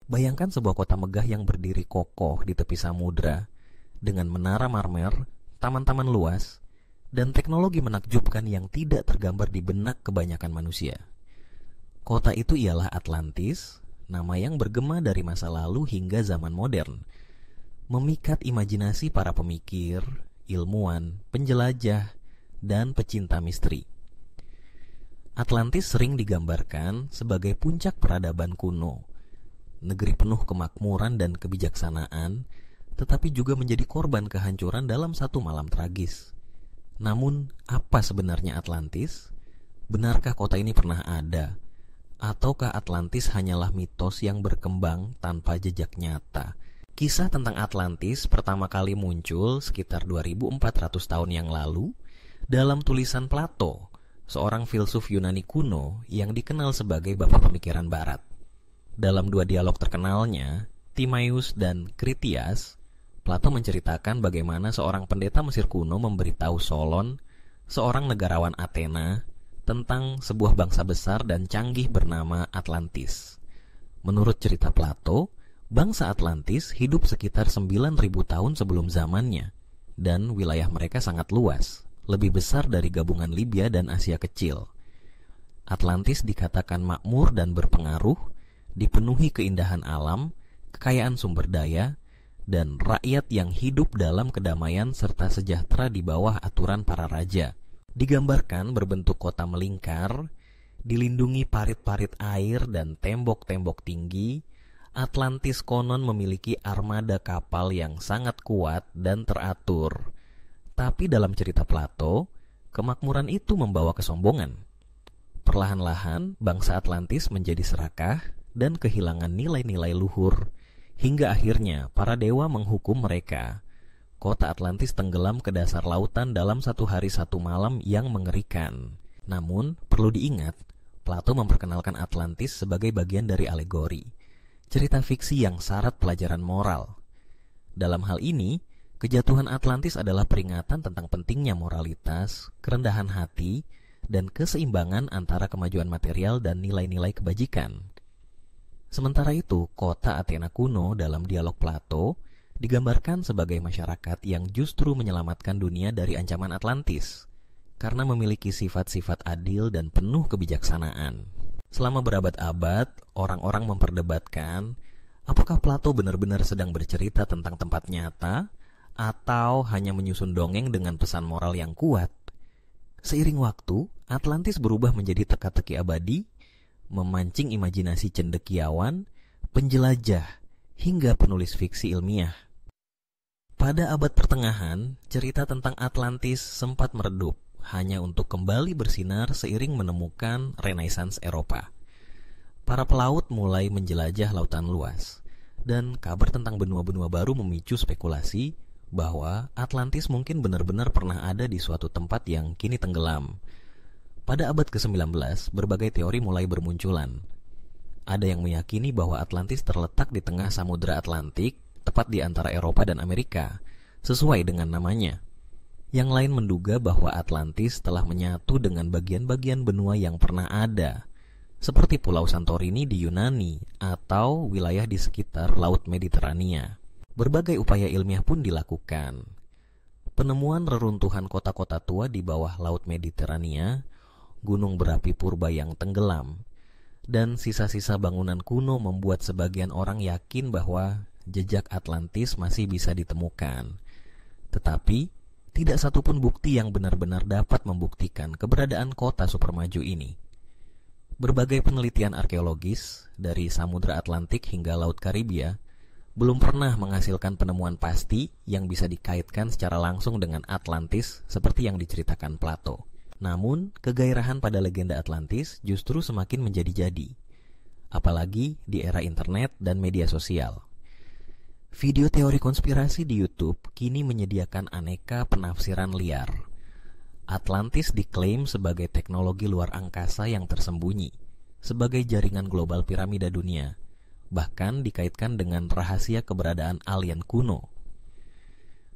Bayangkan sebuah kota megah yang berdiri kokoh di tepi samudra, dengan menara marmer, taman-taman luas, dan teknologi menakjubkan yang tidak tergambar di benak kebanyakan manusia. Kota itu ialah Atlantis, nama yang bergema dari masa lalu hingga zaman modern, memikat imajinasi para pemikir, ilmuwan, penjelajah, dan pecinta misteri. Atlantis sering digambarkan sebagai puncak peradaban kuno, negeri penuh kemakmuran dan kebijaksanaan, tetapi juga menjadi korban kehancuran dalam satu malam tragis. Namun, apa sebenarnya Atlantis? Benarkah kota ini pernah ada? Ataukah Atlantis hanyalah mitos yang berkembang tanpa jejak nyata? Kisah tentang Atlantis pertama kali muncul sekitar 2400 tahun yang lalu dalam tulisan Plato, seorang filsuf Yunani kuno yang dikenal sebagai bapak pemikiran barat. Dalam dua dialog terkenalnya, Timaeus dan Critias, Plato menceritakan bagaimana seorang pendeta Mesir kuno memberitahu Solon, seorang negarawan Athena, tentang sebuah bangsa besar dan canggih bernama Atlantis. Menurut cerita Plato, bangsa Atlantis hidup sekitar 9.000 tahun sebelum zamannya, dan wilayah mereka sangat luas, lebih besar dari gabungan Libya dan Asia Kecil. Atlantis dikatakan makmur dan berpengaruh, dipenuhi keindahan alam, kekayaan sumber daya, dan rakyat yang hidup dalam kedamaian serta sejahtera di bawah aturan para raja. Digambarkan berbentuk kota melingkar, dilindungi parit-parit air dan tembok-tembok tinggi. Atlantis konon memiliki armada kapal yang sangat kuat dan teratur. Tapi dalam cerita Plato, kemakmuran itu membawa kesombongan. Perlahan-lahan, bangsa Atlantis menjadi serakah dan kehilangan nilai-nilai luhur, hingga akhirnya para dewa menghukum mereka. Kota Atlantis tenggelam ke dasar lautan dalam satu hari satu malam yang mengerikan. Namun, perlu diingat, Plato memperkenalkan Atlantis sebagai bagian dari alegori, cerita fiksi yang syarat pelajaran moral. Dalam hal ini, kejatuhan Atlantis adalah peringatan tentang pentingnya moralitas, kerendahan hati, dan keseimbangan antara kemajuan material dan nilai-nilai kebajikan. Sementara itu, kota Athena kuno dalam dialog Plato digambarkan sebagai masyarakat yang justru menyelamatkan dunia dari ancaman Atlantis, karena memiliki sifat-sifat adil dan penuh kebijaksanaan. Selama berabad-abad, orang-orang memperdebatkan apakah Plato benar-benar sedang bercerita tentang tempat nyata atau hanya menyusun dongeng dengan pesan moral yang kuat. Seiring waktu, Atlantis berubah menjadi teka-teki abadi, memancing imajinasi cendekiawan, penjelajah, hingga penulis fiksi ilmiah. Pada abad pertengahan, cerita tentang Atlantis sempat meredup, hanya untuk kembali bersinar seiring menemukan Renaissance Eropa. Para pelaut mulai menjelajah lautan luas, dan kabar tentang benua-benua baru memicu spekulasi bahwa Atlantis mungkin benar-benar pernah ada di suatu tempat yang kini tenggelam. Pada abad ke-19, berbagai teori mulai bermunculan. Ada yang meyakini bahwa Atlantis terletak di tengah Samudra Atlantik, tepat di antara Eropa dan Amerika, sesuai dengan namanya. Yang lain menduga bahwa Atlantis telah menyatu dengan bagian-bagian benua yang pernah ada, seperti Pulau Santorini di Yunani atau wilayah di sekitar Laut Mediterania. Berbagai upaya ilmiah pun dilakukan. Penemuan reruntuhan kota-kota tua di bawah Laut Mediterania, gunung berapi purba yang tenggelam, dan sisa-sisa bangunan kuno membuat sebagian orang yakin bahwa jejak Atlantis masih bisa ditemukan. Tetapi, tidak satupun bukti yang benar-benar dapat membuktikan keberadaan kota supermaju ini. Berbagai penelitian arkeologis, dari Samudra Atlantik hingga Laut Karibia, belum pernah menghasilkan penemuan pasti yang bisa dikaitkan secara langsung dengan Atlantis seperti yang diceritakan Plato. Namun, kegairahan pada legenda Atlantis justru semakin menjadi-jadi, apalagi di era internet dan media sosial. Video teori konspirasi di YouTube kini menyediakan aneka penafsiran liar. Atlantis diklaim sebagai teknologi luar angkasa yang tersembunyi, sebagai jaringan global piramida dunia, bahkan dikaitkan dengan rahasia keberadaan alien kuno.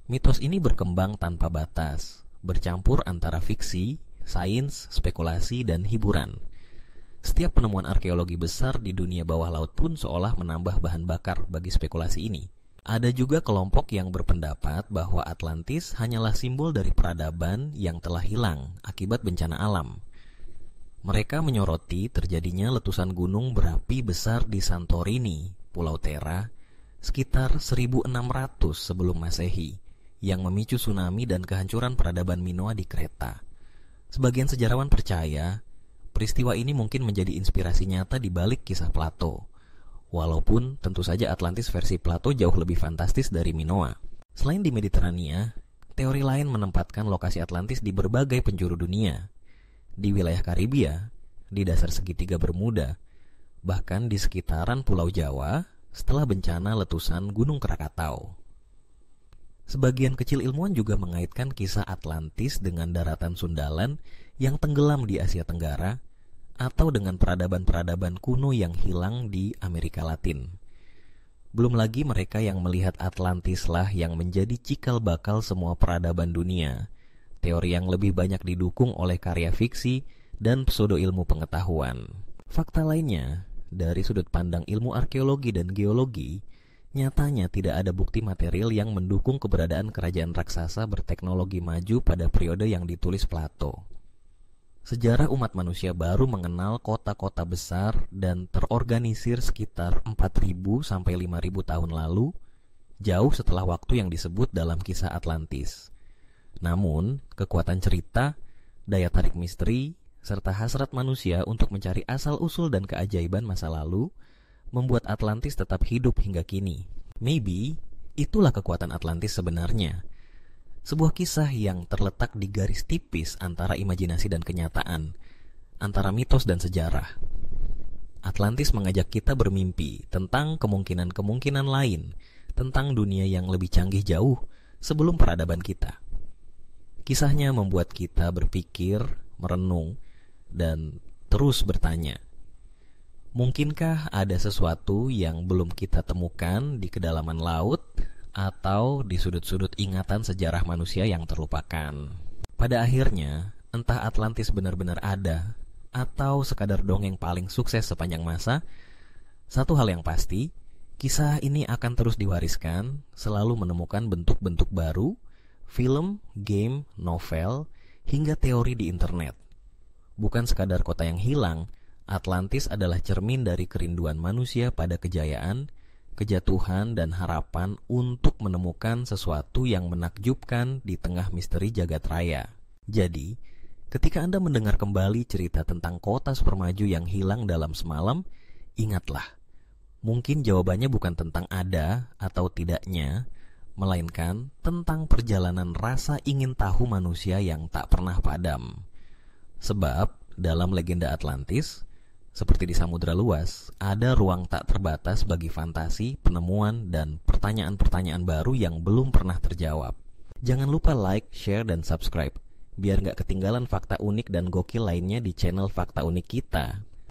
Mitos ini berkembang tanpa batas, bercampur antara fiksi, sains, spekulasi, dan hiburan. Setiap penemuan arkeologi besar di dunia bawah laut pun seolah menambah bahan bakar bagi spekulasi ini. Ada juga kelompok yang berpendapat bahwa Atlantis hanyalah simbol dari peradaban yang telah hilang akibat bencana alam. Mereka menyoroti terjadinya letusan gunung berapi besar di Santorini, Pulau Thera, sekitar 1600 sebelum Masehi, yang memicu tsunami dan kehancuran peradaban Minoa di Kreta. Sebagian sejarawan percaya, peristiwa ini mungkin menjadi inspirasi nyata di balik kisah Plato. Walaupun tentu saja Atlantis versi Plato jauh lebih fantastis dari Minoa. Selain di Mediterania, teori lain menempatkan lokasi Atlantis di berbagai penjuru dunia. Di wilayah Karibia, di dasar segitiga Bermuda, bahkan di sekitaran Pulau Jawa setelah bencana letusan Gunung Krakatau. Sebagian kecil ilmuwan juga mengaitkan kisah Atlantis dengan daratan Sundalan yang tenggelam di Asia Tenggara atau dengan peradaban-peradaban kuno yang hilang di Amerika Latin. Belum lagi mereka yang melihat Atlantislah yang menjadi cikal bakal semua peradaban dunia. Teori yang lebih banyak didukung oleh karya fiksi dan pseudo-ilmu pengetahuan. Fakta lainnya, dari sudut pandang ilmu arkeologi dan geologi, nyatanya tidak ada bukti material yang mendukung keberadaan kerajaan raksasa berteknologi maju pada periode yang ditulis Plato. Sejarah umat manusia baru mengenal kota-kota besar dan terorganisir sekitar 4.000 sampai 5.000 tahun lalu, jauh setelah waktu yang disebut dalam kisah Atlantis. Namun, kekuatan cerita, daya tarik misteri, serta hasrat manusia untuk mencari asal-usul dan keajaiban masa lalu membuat Atlantis tetap hidup hingga kini. Maybe, itulah kekuatan Atlantis sebenarnya. Sebuah kisah yang terletak di garis tipis antara imajinasi dan kenyataan, antara mitos dan sejarah. Atlantis mengajak kita bermimpi tentang kemungkinan-kemungkinan lain, tentang dunia yang lebih canggih jauh sebelum peradaban kita. Kisahnya membuat kita berpikir, merenung, dan terus bertanya, mungkinkah ada sesuatu yang belum kita temukan di kedalaman laut atau di sudut-sudut ingatan sejarah manusia yang terlupakan? Pada akhirnya, entah Atlantis benar-benar ada atau sekadar dongeng paling sukses sepanjang masa, satu hal yang pasti, kisah ini akan terus diwariskan, selalu menemukan bentuk-bentuk baru, film, game, novel, hingga teori di internet. Bukan sekadar kota yang hilang, Atlantis adalah cermin dari kerinduan manusia pada kejayaan, kejatuhan, dan harapan untuk menemukan sesuatu yang menakjubkan di tengah misteri jagat raya. Jadi, ketika Anda mendengar kembali cerita tentang kota supermaju yang hilang dalam semalam, ingatlah, mungkin jawabannya bukan tentang ada atau tidaknya, melainkan tentang perjalanan rasa ingin tahu manusia yang tak pernah padam. Sebab, dalam legenda Atlantis, seperti di samudra luas, ada ruang tak terbatas bagi fantasi, penemuan, dan pertanyaan-pertanyaan baru yang belum pernah terjawab. Jangan lupa like, share, dan subscribe, biar gak ketinggalan fakta unik dan gokil lainnya di channel Fakta Unik kita.